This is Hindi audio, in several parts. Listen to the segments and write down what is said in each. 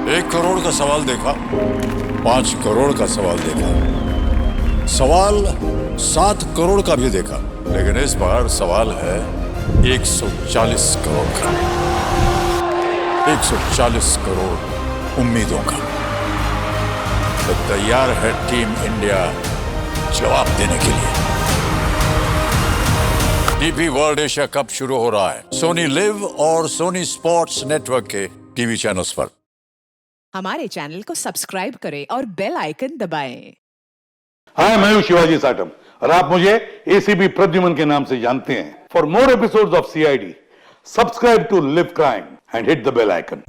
1 करोड़ का सवाल देखा, 5 करोड़ का सवाल देखा, सवाल 7 करोड़ का भी देखा, लेकिन इस बार सवाल है 140 करोड़ का। 140 करोड़ उम्मीदों का। तो तैयार है टीम इंडिया जवाब देने के लिए। डीपी वर्ल्ड एशिया कप शुरू हो रहा है सोनी लिव और सोनी स्पोर्ट्स नेटवर्क के टीवी चैनल्स पर। हमारे चैनल को सब्सक्राइब करें और बेल आइकन दबाएं। हाय, मैं हूं शिवाजी साटम और आप मुझे एसीपी प्रद्युमन के नाम से जानते हैं। For more episodes of CID, subscribe to live crime and hit the bell icon.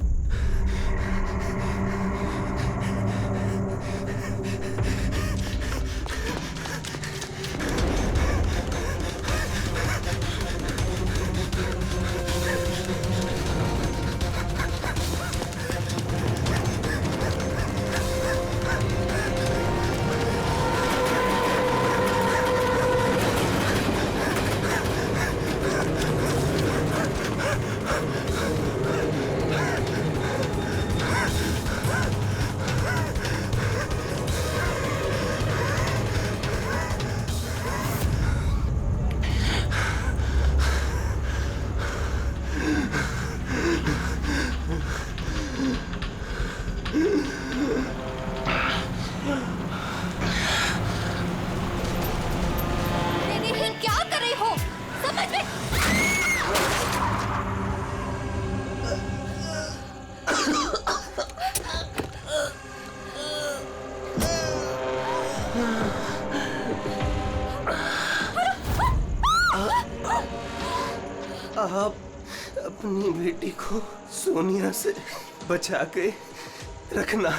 आप अपनी बेटी को सोनिया से बचा के रखना।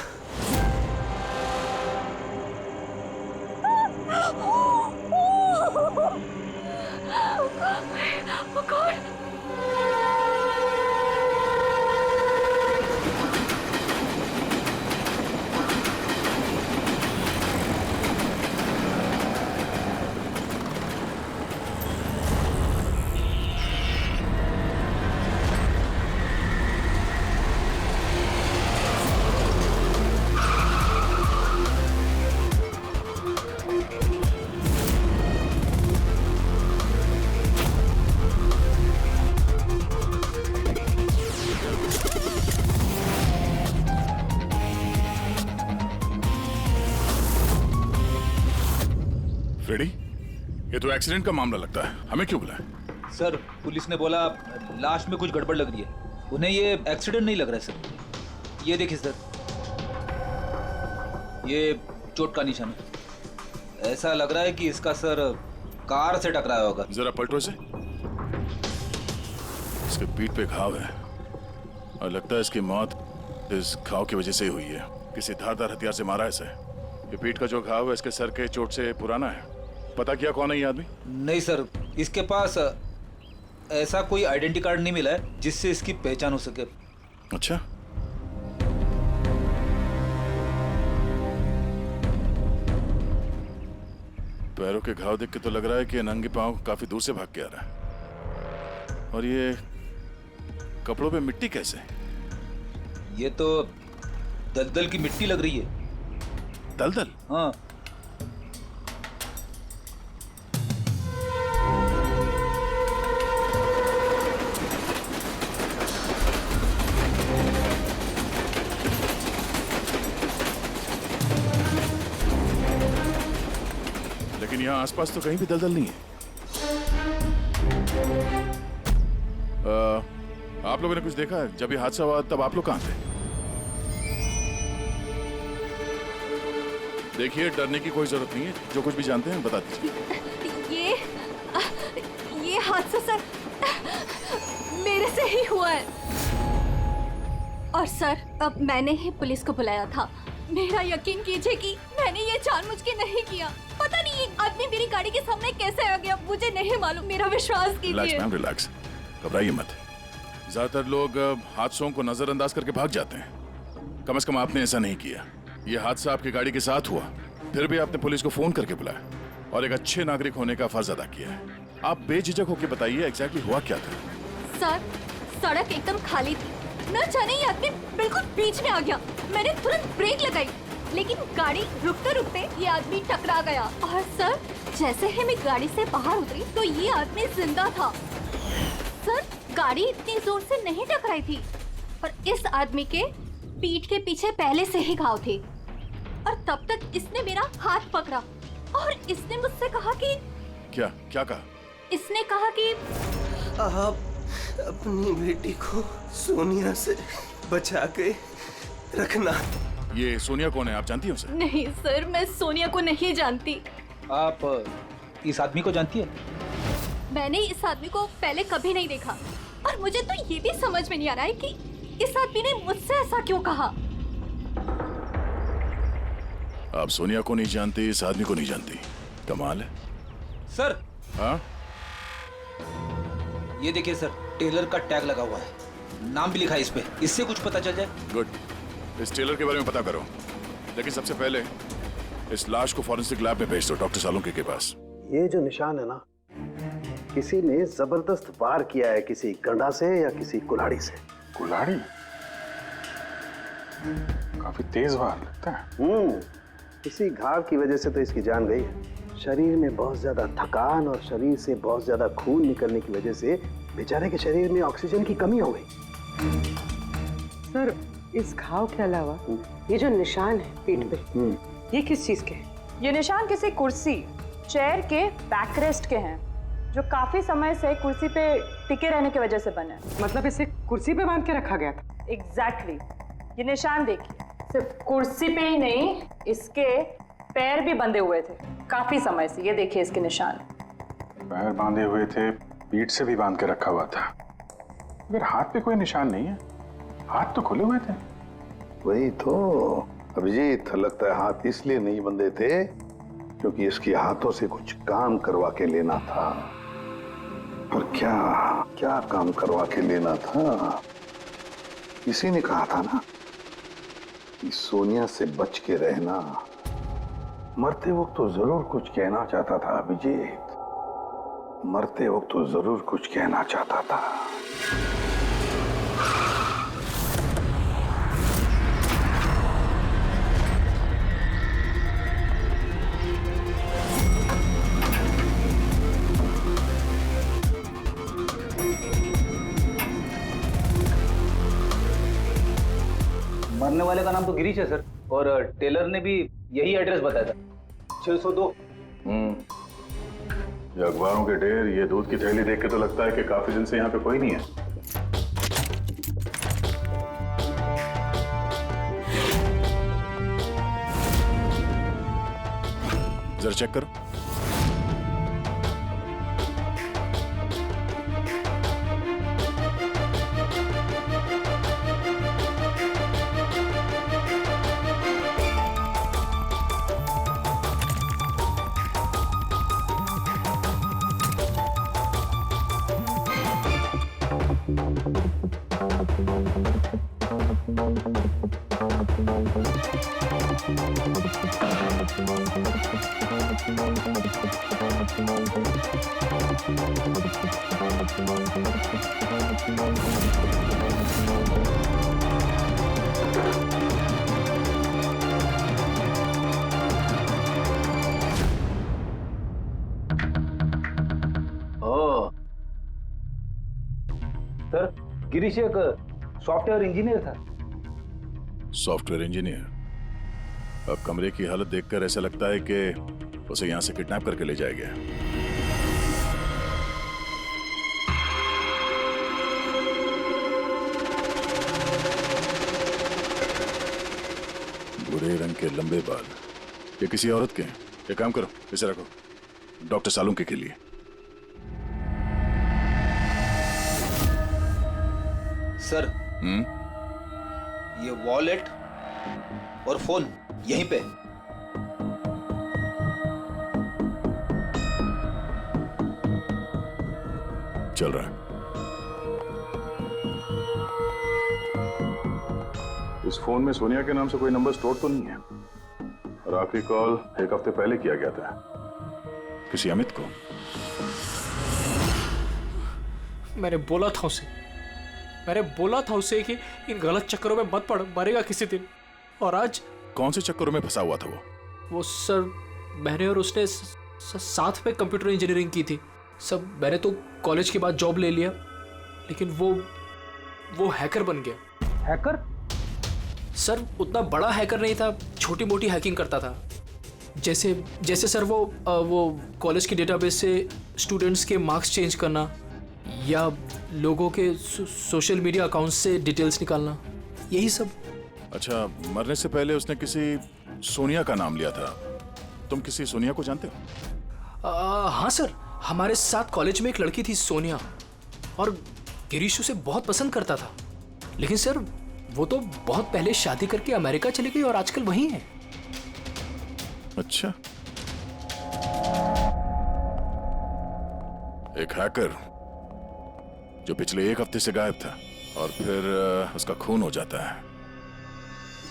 फ्रेडी, ये तो एक्सीडेंट का मामला लगता है, हमें क्यों बुलाया? सर, पुलिस ने बोला लाश में कुछ गड़बड़ लग रही है। उन्हें ये एक्सीडेंट नहीं लग रहा है सर। ये देखिए सर, ये चोट का निशान है। ऐसा लग रहा है कि इसका सर कार से टकराया होगा। जरा पलटो इसे। इसके पीठ पे घाव है और लगता है इसकी मौत इस घाव की वजह से ही हुई है। किसी धारदार हथियार से मारा है इसे। ये पीठ का जो घाव है इसके सर के चोट से पुराना है। पता किया कौन है ये आदमी? नहीं सर, इसके पास ऐसा कोई आइडेंटिटी कार्ड नहीं मिला है जिससे इसकी पहचान हो सके। अच्छा, पैरों के घाव देख के तो लग रहा है कि नंगे पांव काफी दूर से भाग के आ रहा है। और ये कपड़ों पे मिट्टी कैसे? ये तो दलदल की मिट्टी लग रही है। दलदल? हाँ। लेकिन यहाँ आसपास तो कहीं भी दलदल नहीं है। आप लोगों ने कुछ देखा है? जब ये हादसा हुआ तब आप लोग कहाँ थे? देखिए, डरने की कोई जरूरत नहीं है। जो कुछ भी जानते हैं बता दीजिए। ये हादसा सर मेरे से ही हुआ है। और सर, अब मैंने ही पुलिस को बुलाया था। मेरा यकीन कीजिए कि मैंने ये जानबूझ के नहीं किया। पता नहीं ये आदमी मेरी गाड़ी के सामने कैसे आ गया, मुझे नहीं मालूम। मेरा विश्वास कीजिए। Relax ma'am, relax. घबराइए मत। ज्यादातर लोग हादसों को नजरअंदाज करके भाग जाते हैं। कम से कम आपने ऐसा नहीं किया। ये हादसा आपकी गाड़ी के साथ हुआ, फिर भी आपने पुलिस को फोन करके बुलाया और एक अच्छे नागरिक होने का फर्ज अदा किया है। आप बेझिझक होकर बताइए एग्जैक्टली हुआ क्या था। सर, सड़क एकदम खाली थी। न जाने ये आदमी बिल्कुल बीच में आ गया। मैंने तुरंत ब्रेक लगाई, लेकिन गाड़ी रुकते रुकते ये आदमी टकरा गया। और सर, जैसे ही मैं गाड़ी से बाहर उतरी तो ये आदमी जिंदा था। सर, गाड़ी इतनी जोर से नहीं टकराई थी और इस आदमी के पीठ के पीछे पहले से ही घाव थे और तब तक इसने मेरा हाथ पकड़ा और इसने मुझसे कहा कि क्या क्या कहा? इसने कहा कि आप अपनी बेटी को सोनिया से बचा के रखना। ये सोनिया कौन है, आप जानती हैं उसे? नहीं सर, मैं सोनिया को नहीं जानती। आप इस आदमी को जानती है? मैंने इस आदमी को पहले कभी नहीं देखा और मुझे तो ये भी समझ में नहीं आ रहा है कि इस आदमी ने मुझसे ऐसा क्यों कहा। आप सोनिया को नहीं जानती, इस आदमी को नहीं जानती, कमाल है। सर, हाँ, ये देखिए सर, टेलर का टैग लगा हुआ है, नाम भी लिखा है इस पे, इससे कुछ पता चल जाए। गुड। इस टेलर के बारे में पता करो, लेकिन सबसे पहले इस लाश को फॉरेंसिक लैब में भेज दो, डॉक्टर सालुंके के पास। ये जो निशान है ना, किसी ने जबरदस्त वार किया है, किसी गंडा से या किसी कुल्हाड़ी से। कुल्हाड़ी? काफी तेज वार लगता है। इसी घाव की वजह से तो इसकी जान गई है। शरीर में बहुत ज्यादा थकान और शरीर से बहुत ज्यादा खून निकलने की वजह से बेचारे के शरीर में ऑक्सीजन की कमी हो गई। सर, इस घाव के अलावा ये जो निशान है पीठ पे, ये किस चीज के हैं? ये निशान किसी कुर्सी, चेयर के बैकरेस्ट के हैं, जो काफी समय से कुर्सी पे टिके रहने की वजह से बने हैं। मतलब इसे कुर्सी पे बांध के रखा गया था? एग्जैक्टली। ये निशान देखिए, सिर्फ कुर्सी पे ही नहीं, इसके पैर भी बंधे हुए थे काफी समय से। ये देखिए इसके निशान। पैर बांधे हुए थे, पीठ से भी बांध के रखा हुआ था, मगर हाथ पे कोई निशान नहीं है। हाथ तो खुले हुए थे। वही तो अभिजीत, लगता है हाथ इसलिए नहीं बंधे थे क्योंकि इसके हाथों से कुछ काम करवा के लेना था। पर क्या क्या काम करवा के लेना था? इसी ने कहा था ना कि सोनिया से बच के रहना। मरते वक्त तो जरूर कुछ कहना चाहता था अभिजीत, मरते वक्त तो जरूर कुछ कहना चाहता था। मरने वाले का नाम तो गिरीश है सर, और टेलर ने भी यही एड्रेस बताया था, 602। ये अखबारों के ढेर, ये दूध की थैली देख के तो लगता है कि काफी दिन से यहाँ पे कोई नहीं है। जरा चेक करो। सर, गिरीश एक सॉफ्टवेयर इंजीनियर था। Software engineer? अब कमरे की हालत देखकर ऐसा लगता है कि उसे यहां से किडनैप करके ले जाया गया। भूरे रंग के लंबे बाल, ये किसी औरत के हैं। एक काम करो, इसे रखो, डॉक्टर सालुंके के लिए। सर, ये वॉलेट और फोन यहीं पे। चल रहा है। इस फोन में सोनिया के नाम से कोई नंबर स्टोर तो नहीं है, और आखिरी कॉल 1 हफ्ते पहले किया गया था। किसी अमित को? मैंने बोला था उसे मैंने बोला था उसे कि इन गलत चक्करों में मत पड़, मरेगा किसी दिन। और आज कौन से चक्करों में फंसा हुआ था वो सर, मैंने और उसने साथ में कंप्यूटर इंजीनियरिंग की थी। सब मैंने तो कॉलेज के बाद जॉब ले लिया, लेकिन वो हैकर बन गया। हैकर? सर उतना बड़ा हैकर नहीं था, छोटी मोटी हैकिंग करता था। जैसे सर वो कॉलेज के डेटाबेस से स्टूडेंट्स के मार्क्स चेंज करना या लोगों के सोशल मीडिया अकाउंट्स से डिटेल्स निकालना, यही सब। अच्छा, मरने से पहले उसने किसी सोनिया का नाम लिया था। तुम किसी सोनिया को जानते हो? हाँ सर, हमारे साथ कॉलेज में एक लड़की थी सोनिया, और गिरीश उसे बहुत पसंद करता था। लेकिन सर वो तो बहुत पहले शादी करके अमेरिका चली गई और आजकल वहीं है। अच्छा, एक हैकर जो पिछले 1 हफ्ते से गायब था और फिर उसका खून हो जाता है।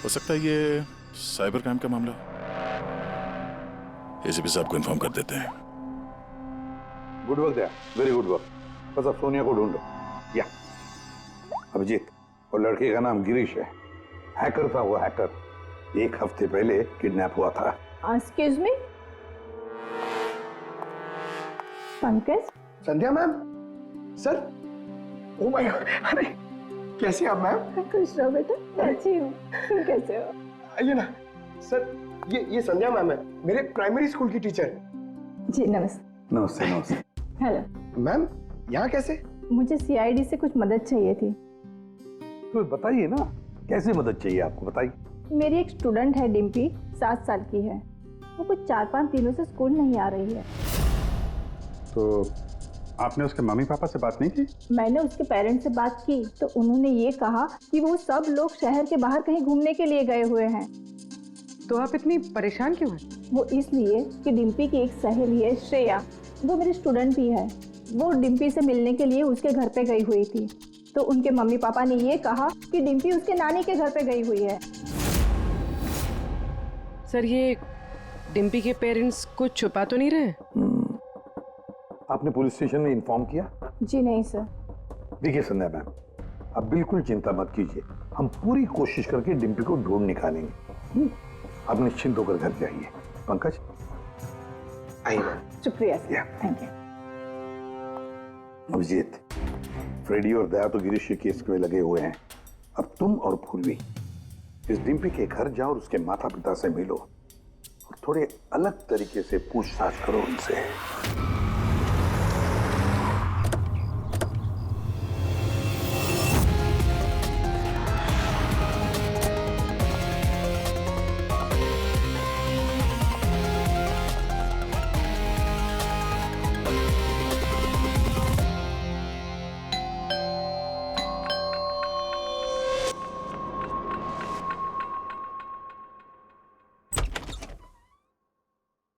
हो सकता है ये साइबर क्राइम का मामला हो। एसीपी साहब को इन्फॉर्म कर देते हैं। Good work there, very good work. बस अब सोनिया को ढूंढो। या अभिजीत, और लड़के का नाम गिरीश है। हैकर था वो, हैकर 1 हफ्ते पहले किडनैप हुआ था। Excuse me, Pankaj? Sandhya ma'am, sir, oh my God, अरे कैसे आप मैम? खुश रहो बेटा। अच्छी हूँ, तुम कैसे हो? आइए ना सर, ये संध्या मैम है, मेरे प्राइमरी स्कूल की टीचर। जी नमस्ते। नमस्ते नमस्ते। हेलो मैम, यहाँ कैसे? मुझे सीआईडी से कुछ मदद चाहिए थी। तो बताइए ना, कैसे मदद चाहिए आपको, बताइए। मेरी एक स्टूडेंट है डिम्पी, 7 साल की है। वो कुछ 4-5 दिनों से स्कूल नहीं आ रही है। तो आपने उसके मम्मी पापा से बात नहीं की? मैंने उसके पेरेंट्स से बात की तो उन्होंने ये कहा कि वो सब लोग शहर के बाहर कहीं घूमने के लिए गए हुए हैं। तो आप इतनी परेशान क्यों हैं? वो इसलिए कि डिम्पी की एक सहेली है श्रेया, वो मेरी स्टूडेंट भी है। वो डिम्पी से मिलने के लिए उसके घर पे गई हुई थी, तो उनके मम्मी पापा ने ये कहा कि डिम्पी उसके नानी के घर पे गई हुई है। सर, ये डिम्पी के पेरेंट्स कुछ छुपा तो नहीं रहे? आपने पुलिस स्टेशन में इन्फॉर्म किया? जी नहीं सर। देखिए संध्या मैम, आप बिल्कुल चिंता मत कीजिए, हम पूरी कोशिश करके डिम्पी को ढूंढ निकालेंगे। आप निश्चिंत होकर घर जाइए। पंकज आइए। शुक्रिया sir, thank you. Abhijeet, Freddy और दया तो गिरीश के केस में लगे हुए हैं। अब तुम और पूर्वी इस डिम्पी के घर जाओ और उसके माता पिता से मिलो और थोड़े अलग तरीके से पूछताछ करो उनसे।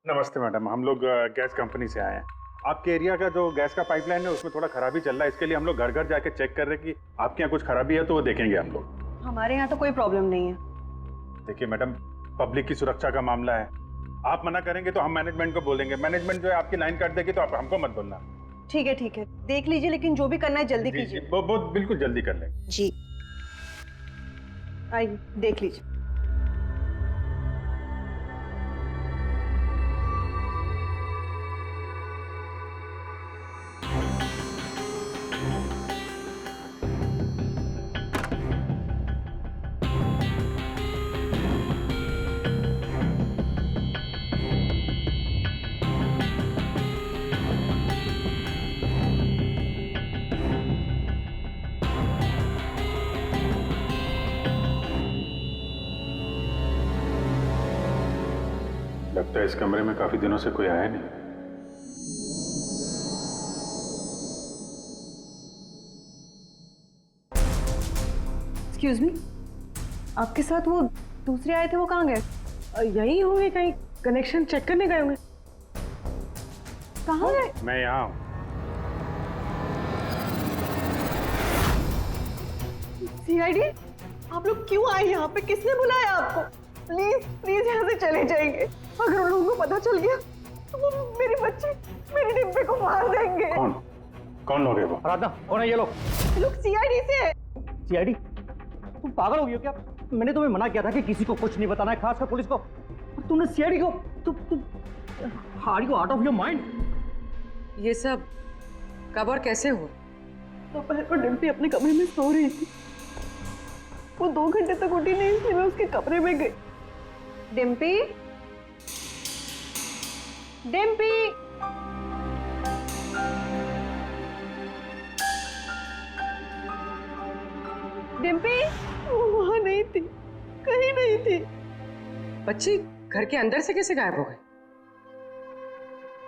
नमस्ते मैडम, हम लोग गैस कंपनी से आए हैं। आपके एरिया का जो गैस का पाइपलाइन है उसमें थोड़ा खराबी चल रहा है, इसके लिए हम लोग घर घर जाके चेक कर रहे हैं कि आपके यहाँ कुछ खराबी है तो वो देखेंगे हम लोग। हमारे यहाँ तो कोई प्रॉब्लम नहीं है। देखिए मैडम, पब्लिक की सुरक्षा का मामला है, आप मना करेंगे तो हम मैनेजमेंट को बोलेंगे। मैनेजमेंट जो है आपकी लाइन काट देगी तो आप हमको मत बोलना। ठीक है, देख लीजिए, लेकिन जो भी करना है जल्दी कीजिए। वो बिल्कुल जल्दी कर लेंगे। जी आइए, देख लीजिए। लगता है इस कमरे में काफी दिनों से कोई आया नहीं। एक्सक्यूज मी, आपके साथ वो दूसरे आए थे, वो कहाँ गए? यही होंगे, कहीं कनेक्शन चेक करने गए होंगे। कहाँ गए? मैं यहाँ हूँ। सीआईडी, आप लोग क्यों आए यहाँ पे? किसने बुलाया आपको? प्लीज प्लीज यहाँ से चले जाएंगे। अगर उन लोगों को पता चल गया तो वो मेरी बच्ची, मेरी डिम्पी को मार देंगे। कौन लोग है वो? राधा, कौन है ये लोग? लोग सीआईडी से है। सीआईडी, तुम पागल हो गई हो क्या? मैंने तुम्हें मना किया था कि किसी को कुछ नहीं बताना है, खासकर पुलिस को। तुमने सीआईडी को, तुम are you out of your mind? ये सब कब और कैसे हुआ? दोपहर को डिम्पी अपने कमरे में सो रही थी। वो 2 घंटे तक उठी नहीं थी। मैं उसके कमरे में गई। डिम्पी, डिम्पी, डिम्पी, वो वहां नहीं थी, कहीं नहीं थी। बच्ची घर के अंदर से कैसे गायब हो गई?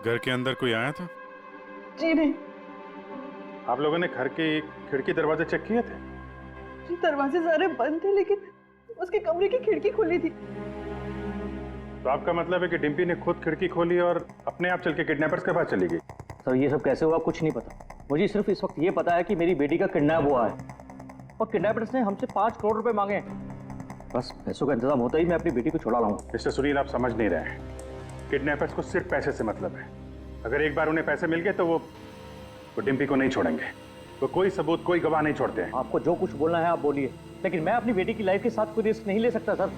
घर के अंदर कोई आया था? जी नहीं। आप लोगों ने घर के खिड़की दरवाजे चेक किए थे? जी दरवाजे सारे बंद थे, लेकिन उसके कमरे की खिड़की खुली थी। तो आपका मतलब है कि डिम्पी ने खुद खिड़की खोली और अपने आप चल के किडनैपर्स के पास चली गई? सर ये सब कैसे हुआ कुछ नहीं पता। मुझे सिर्फ इस वक्त ये पता है कि मेरी बेटी का किडनैप हुआ है और किडनैपर्स ने हमसे 5 करोड़ रुपए मांगे हैं। बस पैसों का इंतजाम होता ही मैं अपनी बेटी को छुड़ा लाऊंगा। मिस्टर सुनील, आप समझ नहीं रहे हैं। किडनैपर्स को सिर्फ पैसे से मतलब है। अगर एक बार उन्हें पैसे मिल गए तो वो डिम्पी को नहीं छोड़ेंगे। वो कोई सबूत, कोई गवाह नहीं छोड़ते हैं। आपको जो कुछ बोलना है आप बोलिए, लेकिन मैं अपनी बेटी की लाइफ के साथ कोई रिस्क नहीं ले सकता सर।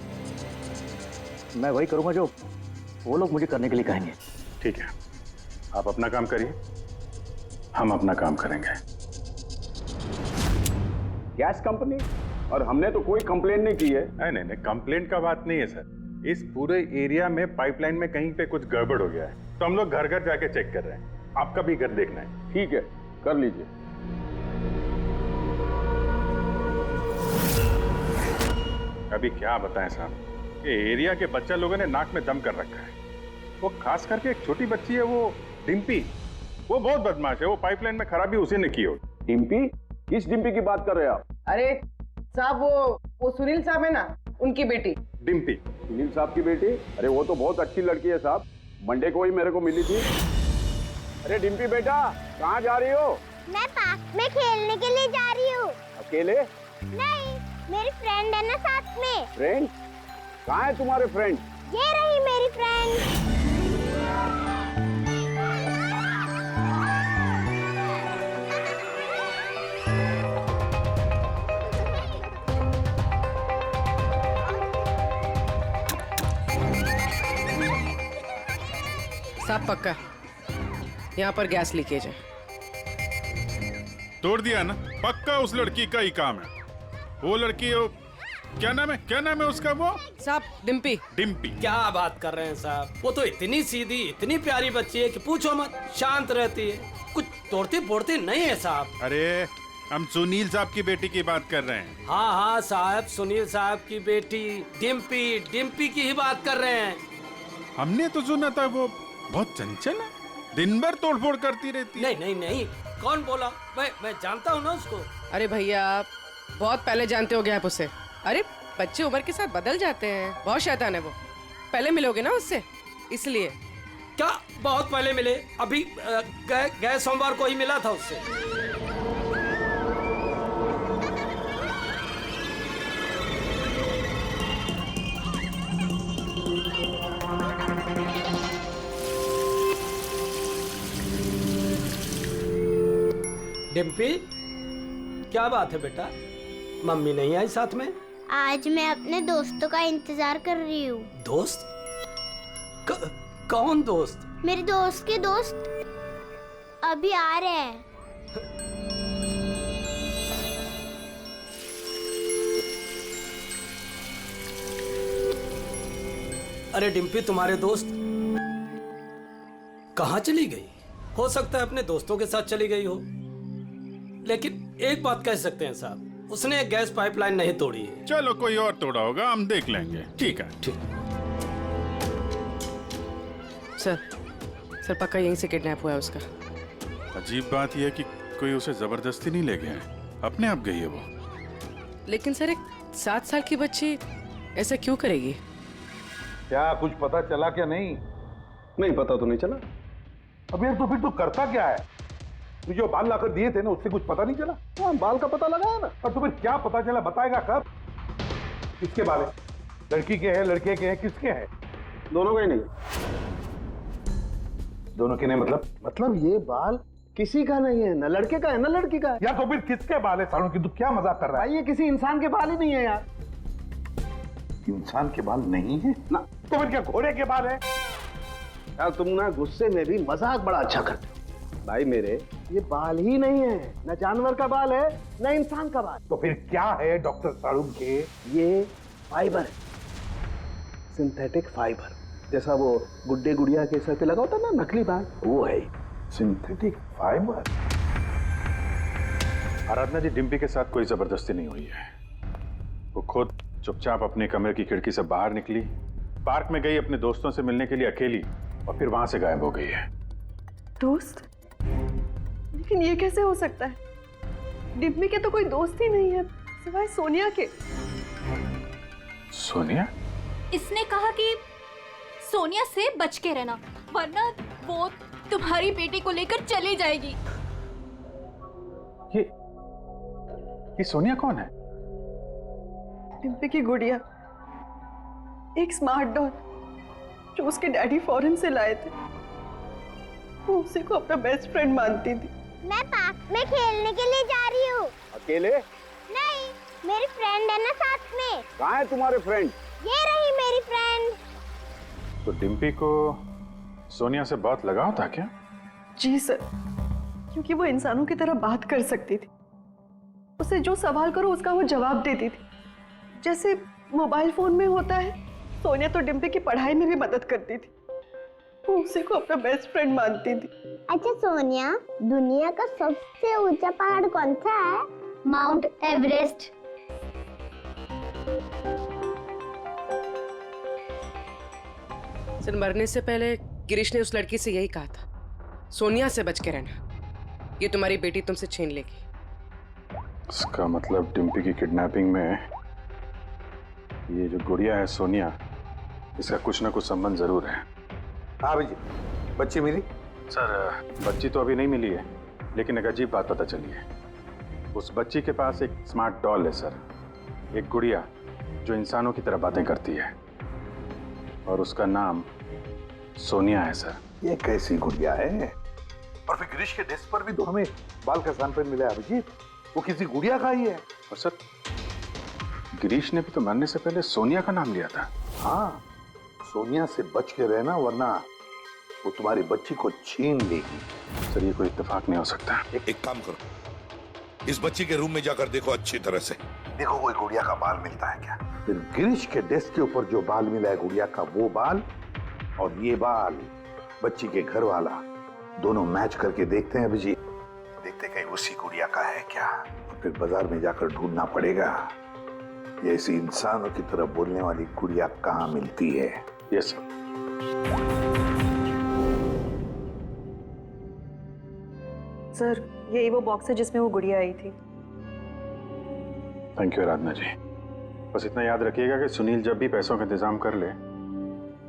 मैं वही करूंगा जो वो लोग मुझे करने के लिए कहेंगे। ठीक है, आप अपना काम करिए, हम अपना काम करेंगे। Gas company? और हमने तो कोई कंप्लेंट नहीं की है। नहीं, कंप्लेंट का बात नहीं है सर। इस पूरे एरिया में पाइपलाइन में कहीं पे कुछ गड़बड़ हो गया है, तो हम लोग घर घर जाके चेक कर रहे हैं। आपका भी घर देखना है। ठीक है, कर लीजिए। अभी क्या बताएं साहब, ये एरिया के बच्चा लोगों ने नाक में दम कर रखा है। वो खास करके एक छोटी बच्ची है, वो डिम्पी, वो बहुत बदमाश है। वो पाइपलाइन में खराबी उसी ने की हो। डिम्पी? किस डिम्पी की बात कर रहे हैं आप? अरे साहब, वो सुनील साहब है ना, उनकी बेटी डिम्पी। सुनील साहब की बेटी? अरे वो तो बहुत अच्छी लड़की है साहब, मंडे को ही मेरे को मिली थी। अरे डिम्पी बेटा, कहाँ जा रही हो? मैं पार्क में खेलने के लिए जा रही हूँ। अकेले? नहीं, मेरी फ्रेंड है ना साथ में। फ्रेंड? कहाँ है तुम्हारे फ्रेंड? ये रही मेरी फ्रेंड। साहब पक्का यहाँ पर गैस लीकेज है। तोड़ दिया ना? पक्का उस लड़की का ही काम है। वो लड़की, क्या नाम है उसका? वो साहब डिम्पी। डिम्पी? क्या बात कर रहे हैं साहब? वो तो इतनी सीधी, इतनी प्यारी बच्ची है कि पूछो मत। शांत रहती है, कुछ तोड़ती फोड़ती नहीं है साहब। अरे हम सुनील साहब की बेटी की बात कर रहे हैं। हाँ साहब, सुनील साहब की बेटी डिम्पी की ही बात कर रहे हैं। हमने तो सुना था वो बहुत चंचल है, दिन भर तोड़फोड़ करती रहती है। नहीं, कौन बोला? मैं जानता हूँ ना उसको। अरे भैया, बहुत पहले जानते हो गए आप उसे। अरे बच्चे उम्र के साथ बदल जाते हैं, बहुत शैतान है वो। पहले मिलोगे ना उससे, इसलिए। क्या बहुत पहले मिले? अभी गए सोमवार को ही मिला था उससे। डिम्पी, क्या बात है बेटा? मम्मी नहीं आई साथ में? आज मैं अपने दोस्तों का इंतजार कर रही हूँ। दोस्त? कौन दोस्त? मेरे दोस्त के दोस्त अभी आ रहे हैं। अरे डिम्पी, तुम्हारे दोस्त कहाँ चली गई? हो सकता है अपने दोस्तों के साथ चली गई हो, लेकिन एक बात कह सकते हैं साहब, उसने गैस पाइपलाइन नहीं तोड़ी है। चलो कोई और तोड़ा होगा, हम देख लेंगे। ठीक है। सर पक्का यहीं से किडनैप हुआ है उसका। अजीब बात यह है कि कोई उसे जबरदस्ती नहीं ले गया है, अपने आप गई है वो। लेकिन सर, एक 7 साल की बच्ची ऐसा क्यों करेगी? क्या कुछ पता चला क्या? नहीं पता तो नहीं चला। अब यार तो फिर तू करता क्या है? तू जो बाल लाकर दिए थे ना, उससे कुछ पता नहीं चला? हाँ, बाल का पता लगाया ना। और तुम्हें क्या पता चला? बताएगा कब? किसके बाल है? लड़की के हैं, लड़के के हैं, किसके हैं? दोनों के नहीं। दोनों के नहीं मतलब? मतलब ये बाल किसी का नहीं है, न लड़के का है न लड़की का है। यार तो फिर किसके बाल है सालों की? तू क्या मजाक कर रहा है? भाई ये किसी इंसान के बाल ही नहीं है यार। इंसान के बाल नहीं है ना। तो फिर क्या घोड़े के बाल है? यार तुम ना गुस्से में भी मजाक बड़ा अच्छा करते हो। भाई मेरे ये बाल ही नहीं है, न जानवर का बाल है न इंसान का बाल। तो फिर क्या है डॉक्टर साड़ू के? ये फाइबर है, सिंथेटिक फाइबर। जैसा वो गुड्डे गुड़िया के सर पे लगा होता ना नकली बाल, वो है सिंथेटिक फाइबर। आराधना जी, डिम्पी के साथ कोई जबरदस्ती नहीं हुई है। वो खुद चुपचाप अपने कमरे की खिड़की से बाहर निकली, पार्क में गई अपने दोस्तों से मिलने के लिए अकेली, और फिर वहां से गायब हो गई है। दोस्त? लेकिन ये कैसे हो सकता है? डिम्पी के तो कोई दोस्त ही नहीं है सिवाय सोनिया के। सोनिया? इसने कहा कि सोनिया से बच के रहना, वरना वो तुम्हारी बेटी को लेकर चली जाएगी। ये सोनिया कौन है? डिम्पी की गुड़िया, एक स्मार्ट डॉल जो उसके डैडी फॉरेन से लाए थे। वो उसी को अपना बेस्ट फ्रेंड मानती थी। मैं पार्क में खेलने के लिए जा रही हूँ। अकेले? नहीं, मेरी फ्रेंड है ना साथ में। कहाँ है तुम्हारे फ्रेंड? ये रही मेरी फ्रेंड। तो डिम्पी को सोनिया से बहुत लगाव था क्या? जी सर, क्योंकि वो इंसानों की तरह बात कर सकती थी। उसे जो सवाल करो उसका वो जवाब देती थी। जैसे मोबाइल फोन में होता है, सोनिया तो डिम्पी की पढ़ाई में भी मदद करती थी। वो उसी को अपना बेस्ट फ्रेंड मानती थी। अच्छा सोनिया, दुनिया का सबसे ऊंचा पहाड़ कौन सा है? Mount Everest. सर मरने से पहले गिरीश ने उस लड़की से यही कहा था, सोनिया से बच के रहना, ये तुम्हारी बेटी तुमसे छीन लेगी। इसका मतलब डिम्पी की किडनैपिंग में ये जो गुड़िया है सोनिया, इसका कुछ ना कुछ संबंध जरूर है। हाँ भैया, बच्ची मिली? सर बच्ची तो अभी नहीं मिली है, लेकिन एक अजीब बात पता चली है। उस बच्ची के पास एक स्मार्ट डॉल है सर, एक गुड़िया जो इंसानों की तरह बातें करती है, और उसका नाम सोनिया है सर। ये कैसी गुड़िया है? और फिर गिरीश के डेस्क पर भी तो हमें बाल का सैंपल मिला है अभिजीत, वो किसी गुड़िया का ही है। और सर गिरीश ने भी तो मरने से पहले सोनिया का नाम लिया था। हाँ, सोनिया से बच के रहना, वरना वो तुम्हारी बच्ची को छीन लेगी। सर ये कोई इत्तेफाक नहीं हो सकता। एक काम करो, इस बच्ची के रूम में जाकर देखो अच्छी तरह से। देखो कोई गुड़िया का बाल मिलता है क्या। फिर गिरीश के डेस्क के ऊपर जो बाल मिला है गुड़िया का, वो बाल और ये बाल बच्ची के घर वाला, दोनों मैच करके देखते हैं अभिजीत। देखते कहीं उसी गुड़िया का है क्या। और फिर बाजार में जाकर ढूंढना पड़ेगा ये ऐसी इंसानों की तरह बोलने वाली गुड़िया कहाँ मिलती है। Yes sir. सर यही वो बॉक्स है जिसमें वो गुड़िया आई थी। थैंक यू आराधना जी। बस इतना याद रखिएगा कि सुनील जब भी पैसों का इंतजाम कर ले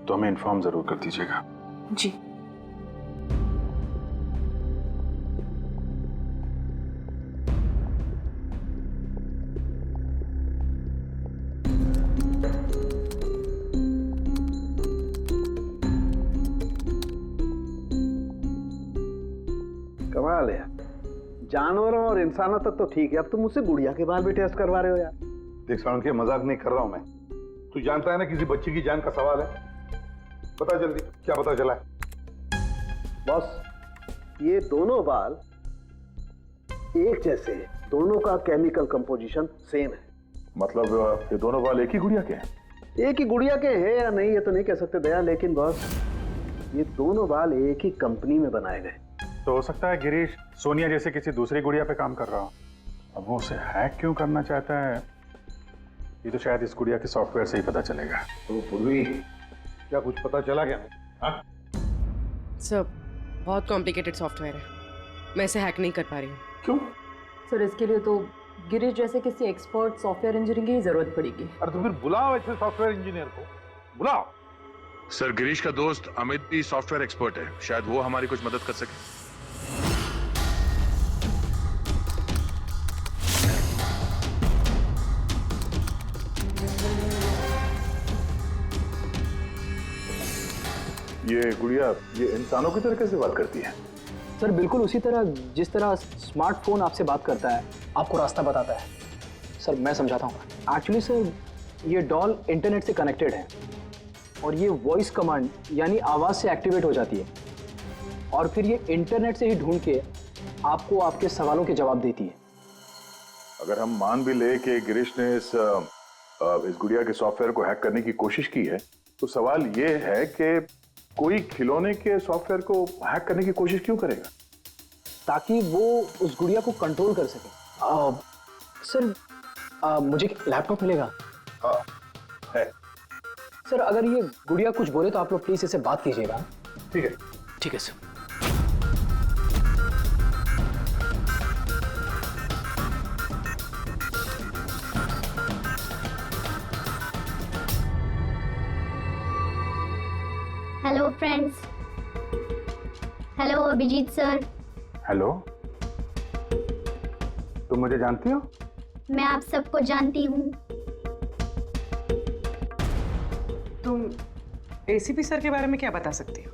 तो हमें इन्फॉर्म जरूर कर दीजिएगा। जी। कमाल है, जानवरों और इंसानों तक तो ठीक है, अब तुम मुझसे गुड़िया के बाल भी टेस्ट करवा रहे हो यार। देख साउंड, मजाक नहीं कर रहा हूं मैं। तू जानता है ना किसी बच्ची की जान का सवाल है। बता जल्दी, क्या पता चला है? बॉस, ये दोनों बाल एक जैसे हैं, दोनों का केमिकल कंपोजिशन सेम है। मतलब ये दोनों बाल एक ही गुड़िया के हैं? एक ही गुड़िया के हैं या नहीं ये तो नहीं कह सकते दया, लेकिन बॉस ये दोनों बाल एक ही कंपनी में बनाए गए। तो हो सकता है गिरीश सोनिया जैसे किसी दूसरी गुड़िया पे काम कर रहा हो। अब वो उसे हैक क्यों करना चाहता है, ये तो शायद इस गुड़िया के सॉफ्टवेयर से ही पता चलेगा। तो पूर्वी क्या कुछ पता चला क्या? हाँ? सब बहुत कॉम्प्लिकेटेड सॉफ्टवेयर है, मैं इसे हैक नहीं कर पा रही हूँ। क्यों? सर इसके लिए तो गिरीश जैसे किसी एक्सपर्ट सॉफ्टवेयर इंजीनियर की जरूरत पड़ेगी। अरे तो फिर बुलाओ ऐसे सॉफ्टवेयर इंजीनियर को, बुलाओ। सर गिरीश का दोस्त अमित भी सॉफ्टवेयर एक्सपर्ट है, शायद वो हमारी कुछ मदद कर सके। ये गुड़िया ये इंसानों की तरह कैसे बात करती है? सर बिल्कुल उसी तरह जिस तरह स्मार्टफोन आपसे बात करता है, आपको रास्ता बताता है। सर मैं समझाता हूँ। एक्चुअली सर ये डॉल इंटरनेट से कनेक्टेड है और ये वॉइस कमांड यानी आवाज़ से एक्टिवेट हो जाती है और फिर ये इंटरनेट से ही ढूंढ के आपको आपके सवालों के जवाब देती है। अगर हम मान भी ले कि गिरीश ने इस गुड़िया के सॉफ्टवेयर को हैक करने की कोशिश की है, तो सवाल ये है कि कोई खिलौने के सॉफ्टवेयर को हैक करने की कोशिश क्यों करेगा? ताकि वो उस गुड़िया को कंट्रोल कर सके। सर मुझे लैपटॉप मिलेगा? है। सर अगर ये गुड़िया कुछ बोले तो आप लोग प्लीज इसे बात कीजिएगा। ठीक है। ठीक है sir. Hello friends. Hello Abhijit sir. Hello, तुम मुझे जानती हो? मैं आप सबको जानती हूँ। तुम एसीपी सर के बारे में क्या बता सकती हो?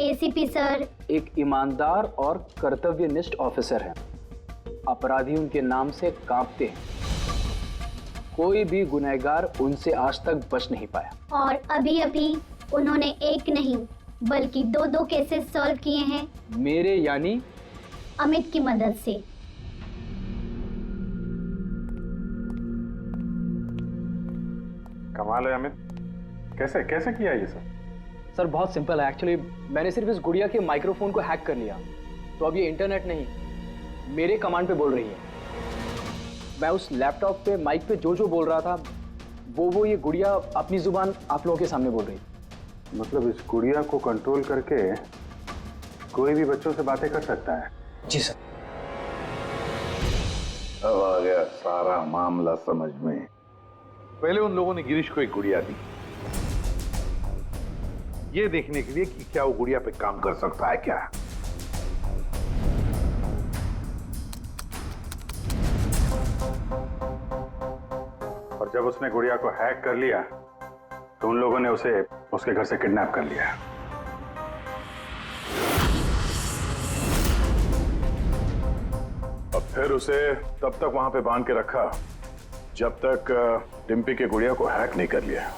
एसीपी सर एक ईमानदार और कर्तव्यनिष्ठ ऑफिसर हैं। अपराधी उनके नाम से कांपते हैं। कोई भी गुनहगार उनसे आज तक बच नहीं पाया। और अभी अभी उन्होंने एक नहीं बल्कि दो केसेस सॉल्व किए हैं मेरे यानी अमित की मदद से। कमाल है अमित, कैसे कैसे किया ये सब? सर बहुत सिंपल है। एक्चुअली मैंने सिर्फ इस गुड़िया के माइक्रोफोन को हैक कर लिया, तो अब ये इंटरनेट नहीं मेरे कमांड पे बोल रही है। मैं उस लैपटॉप पे माइक पे जो बोल रहा था वो ये गुड़िया अपनी जुबान आप लोगों के सामने बोल रही। मतलब इस गुड़िया को कंट्रोल करके कोई भी बच्चों से बातें कर सकता है? जी सर। अब आ गया सारा मामला समझ में। पहले उन लोगों ने गिरीश को एक गुड़िया दी, ये देखने के लिए कि क्या वो गुड़िया पे काम कर सकता है क्या। और जब उसने गुड़िया को हैक कर लिया तो उन लोगों ने उसे उसके घर से किडनैप कर लिया। और फिर उसे तब तक वहां पे बांध के रखा जब तक डिम्पी के गुड़िया को हैक नहीं कर लिया।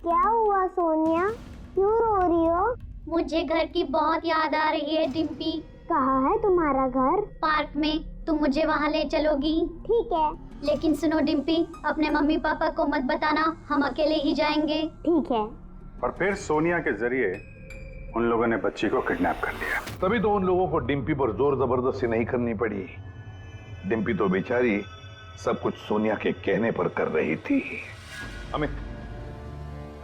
क्या हुआ सोनिया, क्यों रो रही हो? मुझे घर की बहुत याद आ रही है डिम्पी। कहाँ है तुम्हारा घर? पार्क में, तुम मुझे वहाँ ले चलोगी? ठीक है। लेकिन सुनो डिम्पी, अपने मम्मी पापा को मत बताना, हम अकेले ही जाएंगे। ठीक है। और फिर सोनिया के जरिए उन लोगों ने बच्ची को किडनैप कर लिया। तभी तो उन लोगों को डिम्पी पर जोर जबरदस्ती नहीं करनी पड़ी। डिम्पी तो बेचारी सब कुछ सोनिया के कहने पर कर रही थी। अमित,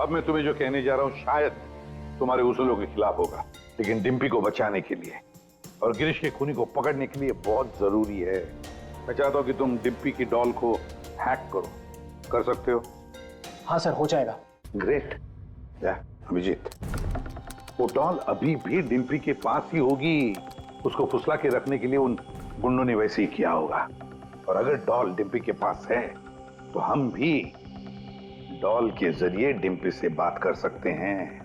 अब मैं तुम्हें जो कहने जा रहा हूं शायद तुम्हारे उसूलों के खिलाफ होगा, लेकिन डिम्पी को बचाने के लिए और गिरीश के खूनी को पकड़ने के लिए बहुत जरूरी है। मैं चाहता हूं कि तुम डिम्पी की डॉल को हैक करो। कर सकते हो? हाँ सर, हो जाएगा। ग्रेट। या अभिजीत, वो डॉल अभी भी डिम्पी के पास ही होगी। उसको फुसला के रखने के लिए उन गुंडों ने वैसे ही किया होगा। और अगर डॉल डिम्पी के पास है तो हम भी डॉल के जरिए डिम्पी से बात कर सकते हैं।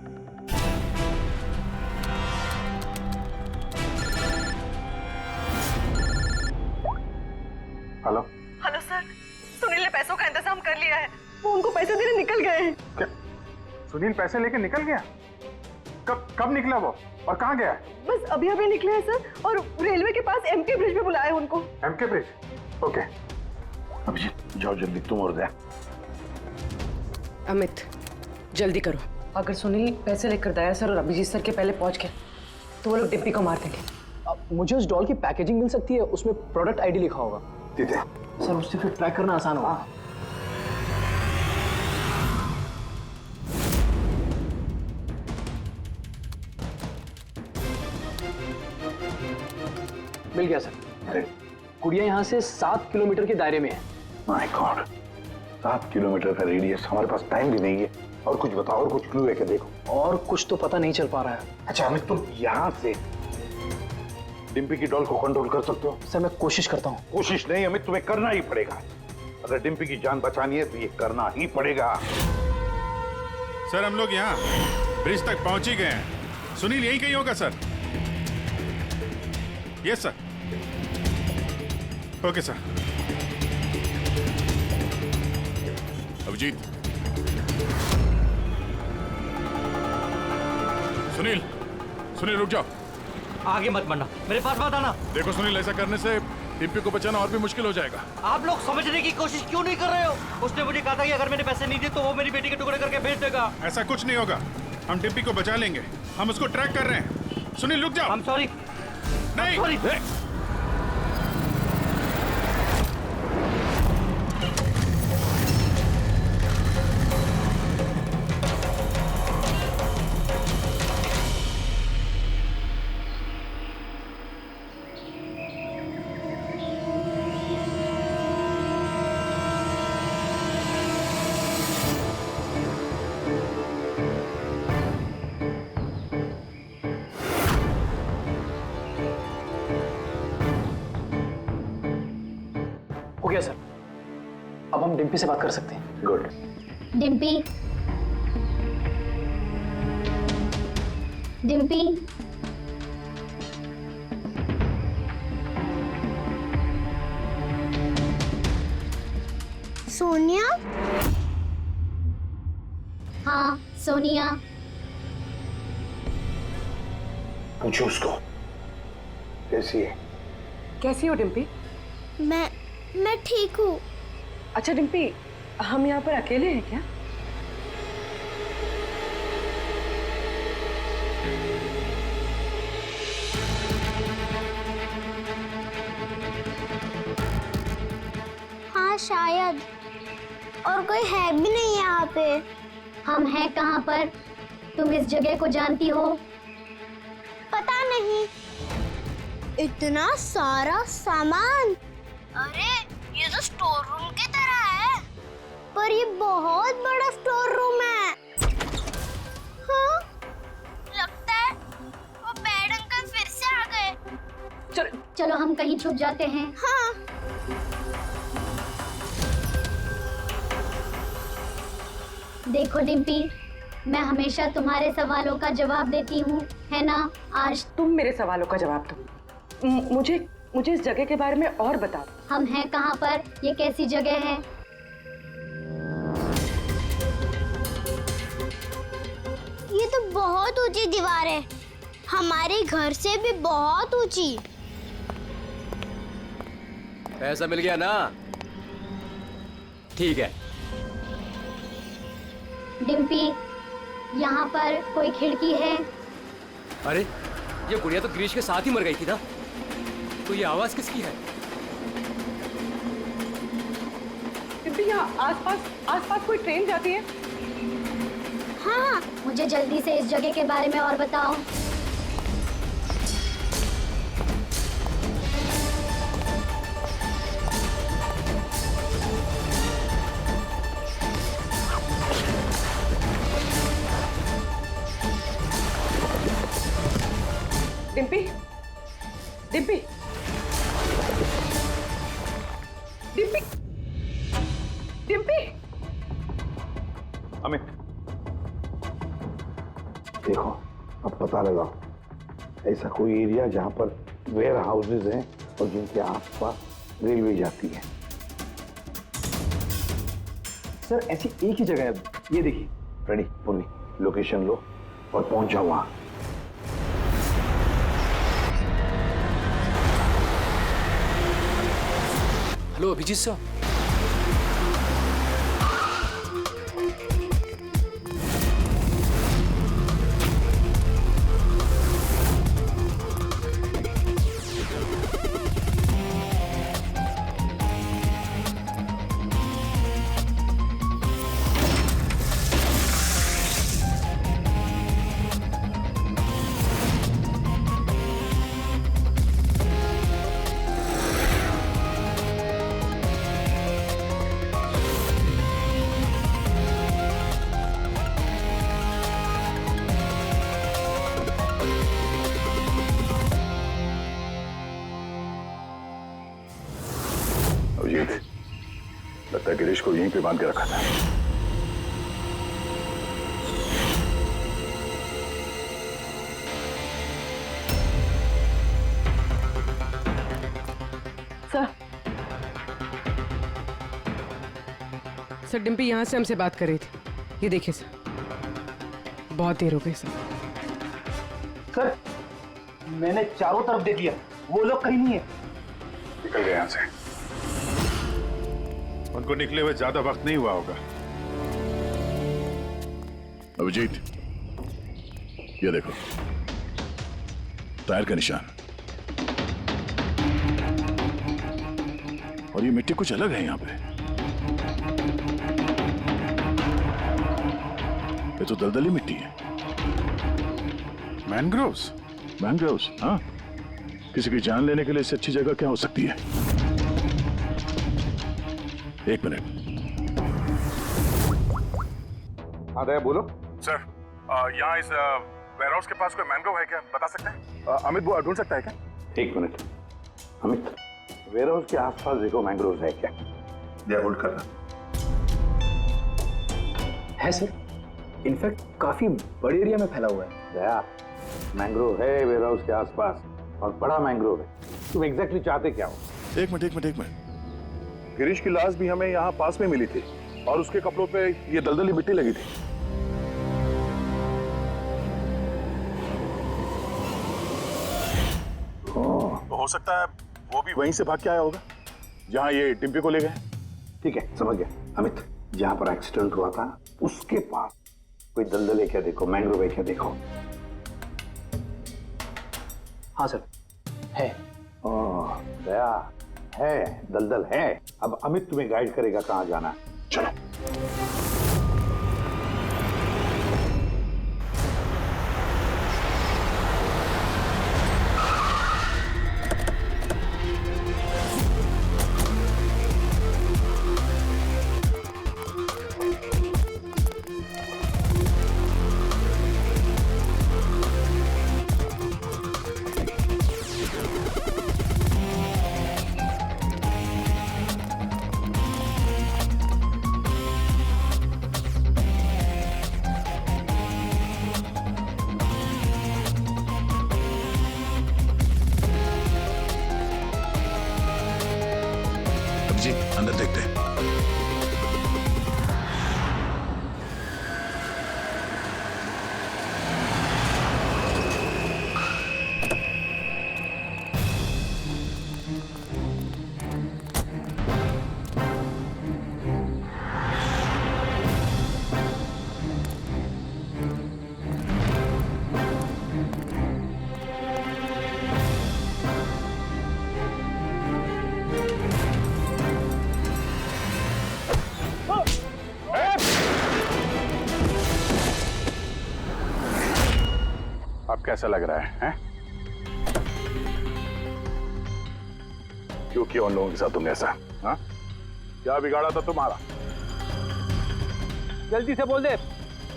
हेलो हेलो सर, सुनील ने पैसों का इंतजाम कर लिया है, वो उनको पैसे देने निकल गए हैं। क्या सुनील पैसे लेके निकल गया? कब निकला वो और कहाँ गया? बस अभी अभी निकले हैं सर, और रेलवे के पास एमके ब्रिज पे बुलाया उनको। MK bridge? ओके। अभिजीत जाओ जल्दी, तुम और दया। अमित जल्दी करो। अगर सुनील पैसे लेकर दया सर और अभिजीत सर के पहले पहुंच गए तो वो लोग डिम्पी को मार देंगे। मुझे उस डॉल की पैकेजिंग मिल सकती है, उसमें प्रोडक्ट आईडी लिखा होगा। ठीक है सर, उससे फिर ट्रैक करना आसान होगा। मिल गया सर। गुड़िया यहाँ से 7 किलोमीटर के दायरे में है। माय गॉड, 7 किलोमीटर का रेडियस। हमारे पास टाइम भी नहीं है। और कुछ बताओ, और कुछ क्लू है क्या? देखो और कुछ तो पता नहीं चल पा रहा है। अच्छा अमित, तुम यहाँ से डिम्पी की डॉल को कंट्रोल कर सकते हो? सर मैं कोशिश करता हूँ। कोशिश नहीं अमित, तुम्हें करना ही पड़ेगा। अगर डिम्पी की जान बचानी है तो ये करना ही पड़ेगा। सर हम लोग यहाँ ब्रिज तक पहुंच ही गए हैं। सुनील यहीं कहीं होगा sir. Yes sir. Okay sir. Abhijit, Sunil, Sunil रुक जाओ। आगे मत बढ़ना, मेरे पास मत आना। देखो सुनील, ऐसा करने से डिम्पी को बचाना और भी मुश्किल हो जाएगा। आप लोग समझने की कोशिश क्यों नहीं कर रहे हो? उसने मुझे कहा था कि अगर मैंने पैसे नहीं दिए तो वो मेरी बेटी के टुकड़े करके भेज देगा। ऐसा कुछ नहीं होगा, हम डिम्पी को बचा लेंगे। हम उसको ट्रैक कर रहे हैं। सुनील रुक जाओ। I'm sorry। नहीं। I'm sorry। हो गया सर, अब हम डिम्पी से बात कर सकते हैं। गुड। डिम्पी, डिम्पी, सोनिया? हाँ सोनिया। पूछो उसको कैसी है। कैसी हो डिम्पी? मैं ठीक हूँ। अच्छा डिम्पी, हम यहाँ पर अकेले हैं क्या? हाँ शायद, और कोई है भी नहीं यहाँ पे। हम हैं कहाँ पर? तुम इस जगह को जानती हो? पता नहीं। इतना सारा सामान। अरे ये तो स्टोर रूम की तरह है, पर ये बहुत बड़ा स्टोर रूम है। हाँ, लगता है वो बैड अंकल फिर से आ गए। चलो हम कहीं छुप जाते हैं। हाँ। देखो डिम्पी, मैं हमेशा तुम्हारे सवालों का जवाब देती हूँ, है ना? आज तुम मेरे सवालों का जवाब दो। मुझे इस जगह के बारे में और बताओ। हम हैं कहाँ पर? ये कैसी जगह है? ये तो बहुत ऊंची दीवार है, हमारे घर से भी बहुत ऊंची। पैसा मिल गया ना? ठीक है। डिम्पी, यहाँ पर कोई खिड़की है? अरे ये गुड़िया तो गिरीश के साथ ही मर गई थी ना, तो ये आवाज किसकी है? डिम्पी, यहाँ आसपास कोई ट्रेन जाती है? हाँ, मुझे जल्दी से इस जगह के बारे में और बताओ। डिम्पी, डिम्पी, डिम्पी, डिम्पी। अमित, देखो अब पता लगाओ ऐसा कोई एरिया जहां पर वेयर हाउसेज हैं और जिनके आसपास रेलवे जाती है। सर ऐसी एक ही जगह है, ये देखिए। रेडी पुनी, लोकेशन लो और पहुंच जाओ वहां। Hello Abhijit sir. लगता है गिरीश को यहीं पे बांध के रखा था। सर डिम्पी यहाँ से हमसे बात कर रही थी। ये देखिए सर, बहुत देर हो गई सर। सर मैंने चारों तरफ देख लिया, वो लोग कहीं नहीं है। निकल गए यहाँ से। उनको निकले हुए ज्यादा वक्त नहीं हुआ होगा। अभिजीत, ये देखो, टायर का निशान। और ये मिट्टी कुछ अलग है यहाँ पे। ये तो दलदली मिट्टी है। मैनग्रोव्स? मैनग्रोव्स, हाँ। किसी की जान लेने के लिए इससे अच्छी जगह क्या हो सकती है? एक मिनट। हाँ दया बोलो। सर, यहाँ इस वेयरहाउस के पास कोई मैनग्रोव है क्या, बता सकते हैं? अमित वो ढूंढ सकता है क्या? एक मिनट अमित, वेयरहाउस के आसपास देखो मैंग्रोव है क्या? दया होल्ड कर रहा है सर। इनफैक्ट काफी बड़े एरिया में फैला हुआ है। दया, मैंग्रोव है वेयरहाउस के आसपास और बड़ा मैंग्रोव है। तुम एग्जैक्टली चाहते क्या हो? एक मिनट। गिरीश की लाश भी हमें यहाँ पास में मिली थी और उसके कपड़ों पे ये दलदली मिट्टी लगी थी। तो हो सकता है वो भी वहीं से भाग के आया होगा जहाँ ये डिम्पी को ले गए। ठीक है, समझ गया अमित। जहां पर एक्सीडेंट हुआ था उसके पास कोई दलदल है क्या देखो, मैंग्रोव है क्या देखो। हाँ सर, है। ओह दया, है दलदल है। अब अमित तुम्हें गाइड करेगा कहां जाना है। चलो। अंदर देखते हैं। अब कैसा लग रहा है? क्यों किया उन लोगों के साथ तुमने ऐसा? हाँ? क्या बिगाड़ा था तुम्हारा? जल्दी से बोल दे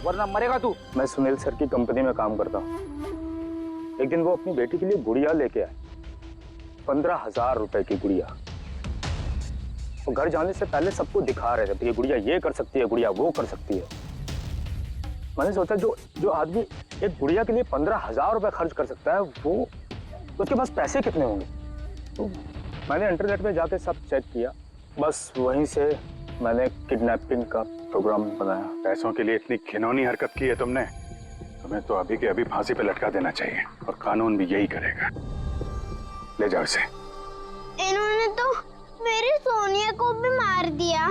वरना मरेगा तू। मैं सुनील सर की कंपनी में काम करता हूँ। एक दिन वो अपनी बेटी के लिए गुड़िया लेके आए, 15,000 रुपए की गुड़िया। वो घर जाने से पहले सबको दिखा रहे थे, ये गुड़िया ये कर सकती है, गुड़िया वो कर सकती है। मैंने सोचा जो आदमी एक गुड़िया के लिए 15,000 रुपए खर्च कर सकता है, वो उसके पास पैसे कितने होंगे? तो मैंने इंटरनेट में जाके सब चेक किया, बस वहीं से मैंने किडनैपिंग का प्रोग्राम बनाया। पैसों के लिए इतनी घिनौनी हरकत की है तुमने, तुम्हें तो अभी के अभी फांसी पे लटका देना चाहिए और कानून भी यही करेगा। ले जाओ इसे। इन्होंने तो मेरी सोनिया को भी मार दिया।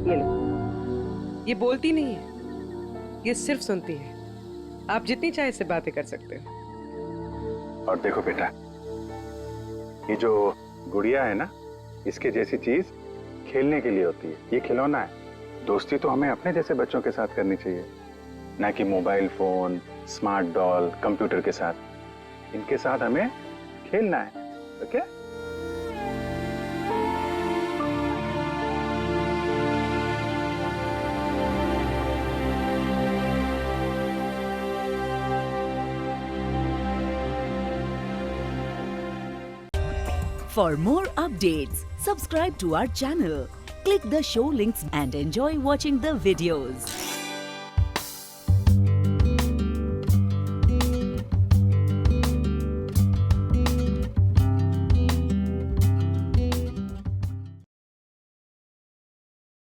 ये लो, ये बोलती नहीं है, ये सिर्फ सुनती है। आप जितनी चाहे इससे बातें कर सकते हो। और देखो बेटा, ये जो गुड़िया है ना, इसके जैसी चीज खेलने के लिए होती है, ये खिलौना है। दोस्ती तो हमें अपने जैसे बच्चों के साथ करनी चाहिए, ना कि mobile phone, smart doll, computer के साथ। इनके साथ हमें खेलना है, okay? For more updates, subscribe to our channel, click the show links and enjoy watching the videos.